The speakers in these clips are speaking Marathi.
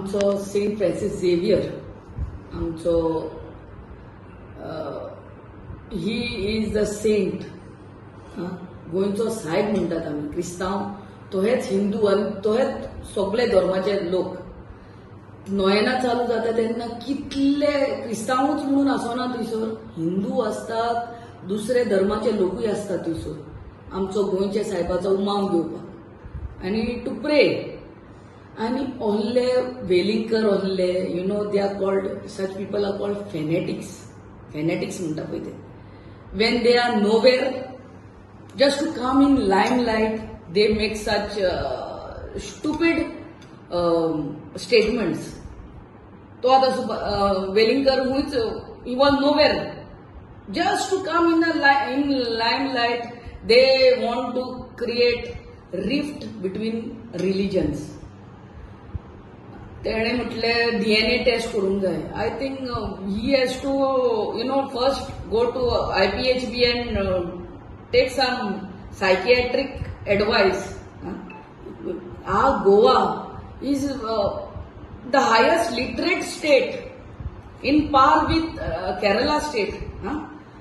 आमचो सेंट फ्रांसीस झेवियर आमचो ही इज द सेंट गोंयचो साहेब म्हणटात आमी क्रिस्तांव तो हेच हिंदू आनी तो हेच सगळे धर्माचे लोक नोयना चालू जाता तेन्ना कितले क्रिस्तांवूच म्हणून आसना थंयसर हिंदू असतात दुसरे धर्माचे लोकूय असतात थंयसर आमचो गोंयच्या साहेबाचो उमाम घेवपाक आनी टू प्रे आनी ohले वेलिंगकर ohले you know they are called such people are called fanatics म्हणटा पळय ते when they are nowhere just to come in limelight they make such stupid statements तो आता वेलिंगकर हुंयच he was nowhere just to come in limelight they want to create rift between religions तेणे म्हटले DNA टेस्ट करूंक जाय I think he has to you know first go to IPHB end take some psychiatric advice Goa is the highest literate state in par with Kerala state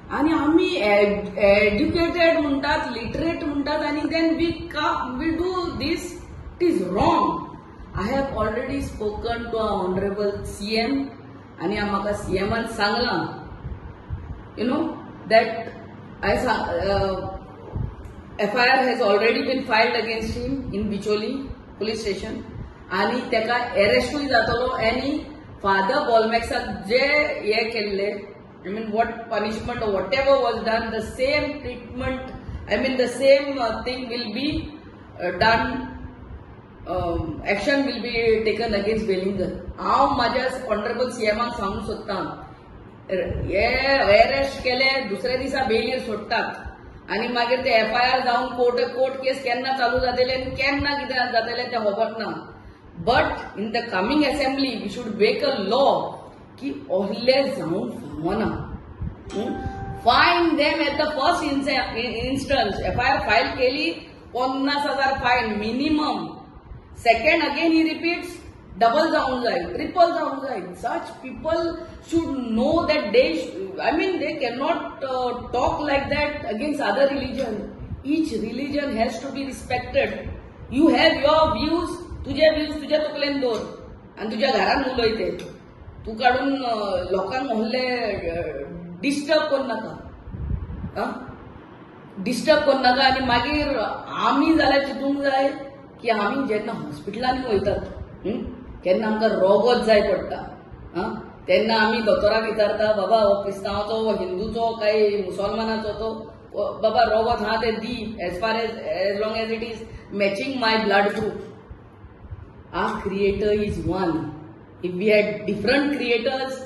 आणि आम्ही educated म्हणतात literate म्हणतात आणि then we do this it is wrong I have already spoken to our honorable CM आणि म्हाका CMन सांगला you know that FIR has already been filed against him in Bicholi police station आणि तेका अरेस्टूय जातलो आणि फादर बॉलमॅक्साक जे हे केल्ले I mean what punishment what ever was done the same treatment I mean the same thing will be done action will be taken against Velingkar हांव म्हाज्या ऑनरेबल CMक सांगूंक सोदतां हे अरेस्ट केले दुसऱ्या दिसा बेलीर सोडटात आणि मागीर ते FIR जावन कोर्ट केस केन्ना चालू जातले आनी केन्ना कितें जातले तें खबर ना but in the coming assembly we should make a law की ohले जावन फावना fine them at the first instance FIR file केली 50,000 fine minimum second again he repeats double जावंक जाय ट्रिपल जावंक जाय such people should know that they I mean they cannot talk like that against other religion each religion has to be respected you have your views तुझे व्ह्यूज तुझ्या तकलेन दवर आणि तुझ्या घरान उलयते तू काढून लोकांक व्हडले डिस्टर्ब करू नाका डिस्टर्ब करू नाका आणि मागीर आमी जाल्यार चिंतूंक जाय की आमी जेन्ना हॉस्पिटलांनी वयतात केन्ना आमकां रोगोच जाय पडटा तेन्ना आमी दोतोराक विचारता बाबा हो क्रिस्तांवाचो हो हिंदूचो काय मुसलमानाचो तो बाबा रोगोच हा ते the as far as long as it is matching my blood group Our creator is one. If we had different creators,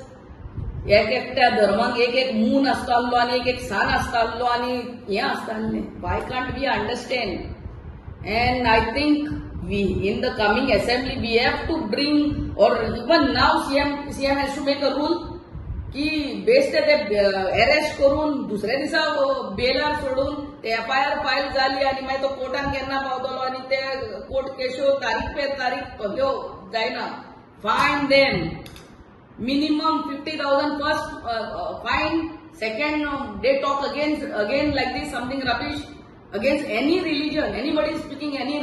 एकट्या धर्मांक एक मून आसतालो आणि एक सन आसतालो आणि हे आसताले why can't we understand? And I think we in the coming assembly we have to bring or even now CM has to make a rule की बेस्ट ते अरेस्ट करून दुसऱ्या दिसा बेलार सोडून ते FIR फायल जाली आणि मागीर तो कोर्टान केन्ना पावतलो आणि ते कोर्ट केशो तारीख पे तारीख त्यो जायना fine them minimum 50,000 first fine second they talk again like this something rubbish against any religion anybody speaking any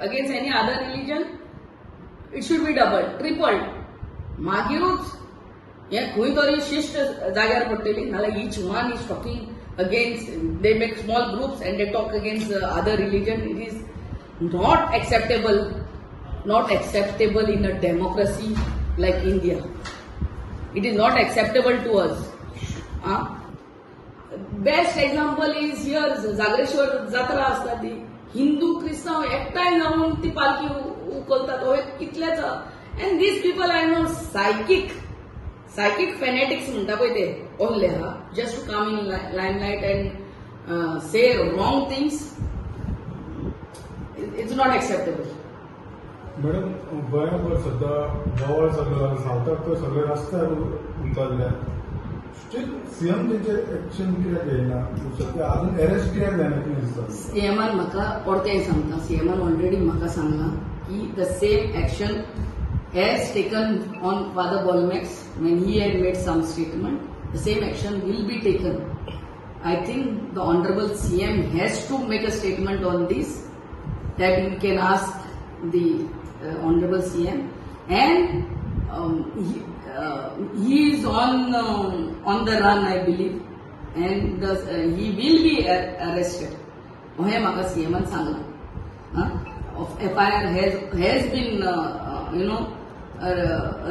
against any other religion it should be double triple मागीरूच हे खंय तरी शिष्ट जाग्यार पडटली नाल्यार each one is talking against they make small groups and they talk against other religion it is not acceptable in a democracy like India it is not acceptable to us best example is here Jagreshwar जात्रा आसता ती हिंदू क्रिस्तांव एकठांय जावन ती पालखी उखलतात हो कितलेच and these people I know psychic fanatics म्हणटा पळय ते ohले just to come in limelight and say wrong things it's not acceptable. Madam गोंयांत सध्या बोवाळ चल्ला सावथाक तर सगळे रस्त्यार उंचारल्या स्टील सीएम तेचे एक्शन कित्याक घेयना सध्या अजून अरेस्ट कित्याक जायना कितें दिसता? सीएमान म्हाका परतें सांगता सीएमान ऑलरेडी म्हाका सांगला the same action as taken on Father Bolmax when he had made some statement. The same action will be taken. I think the Honorable CM has to make a statement on this, that you can ask the Honorable CM, and he is on the run, I believe, and he will be arrested. हे म्हाका CMन सांगला. FIR has been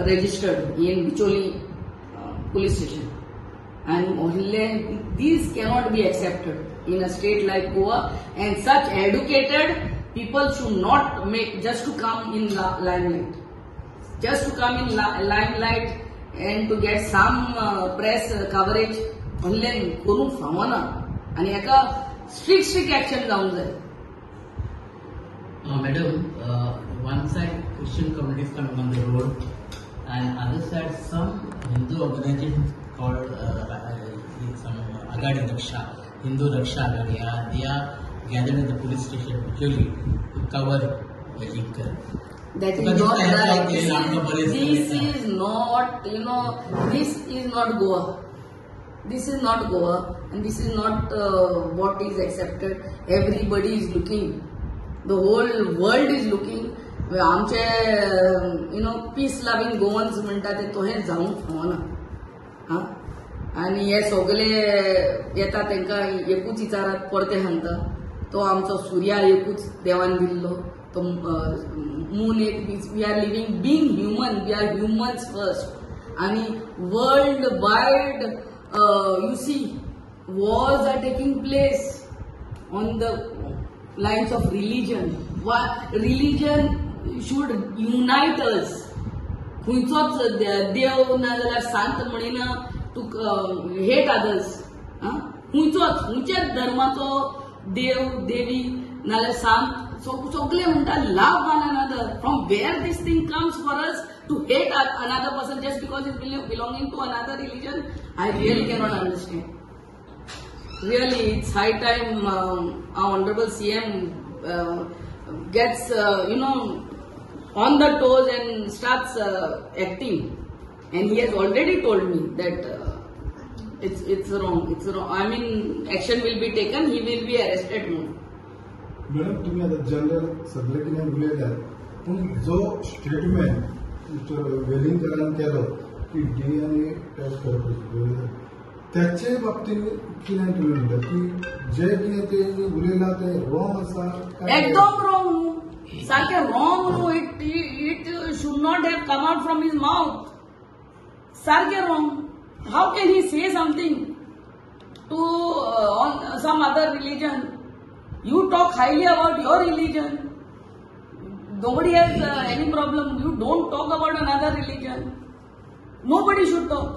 registered in Bicholi police station, and these cannot be accepted in a state like Goa, and such educated people should not make just to come in limelight. Just to come in limelight and to get some press coverage online करून फावना, आणि एका strict action जावंक जाय. Madam, one side Christian communities coming on the road, and other side some Hindu organizations called some Agadi Raksha, Hindu Raksha Agadi, they are gathered at the police station usually to cover the liquor. That is Because not this is right. like This a non-police is not, this is not Goa. This is not Goa, and this is not what is accepted. Everybody is looking. The whole world is looking. आमचे पीस लविंग गोवन्स म्हणटा ते तोहे जावंक फावना. आनी हे सगळे येता तांकां एकूच विचारात परते सांगता, तो आमचो सुर्या एकूच देवान दिल्लो, तो मून एक. We are living being human, we are humans first. आणि world wide you see, wars are taking place on the lines of religion. Religion should unite us. खंयचोच देव नाजाल्यार सांत म्हणिना टू हेट अदर्स. खंयच्याच धर्माचो देव देवी नाल्यार सांत सगळे म्हणटा love one another. From where this thing comes for us to hate another person just because he's belonging to another religion, I really cannot understand. Really, it's high time our Honorable CM gets, on the toes and starts acting. And he has already told me that it's wrong. It's wrong. I mean, action will be taken. He will be arrested now. Madam, तुम्ही आता जनरल सगळे कितें उलयल्यात, पूण जो स्टेटमेंट मिस्टर वेलिंगकरान केलो की DNA टेस्ट करपाची, त्याचे बाबतीत कितें तुमी म्हणटा की जे कितें ते उलयला ते रॉंग आसा? एकदम रॉंग. सारखे wrong. It should not have come out from his mouth. सारखे wrong. How can he say something to on some other religion? You talk highly about your religion. Nobody has any problem. You don't talk about another religion. Nobody should talk.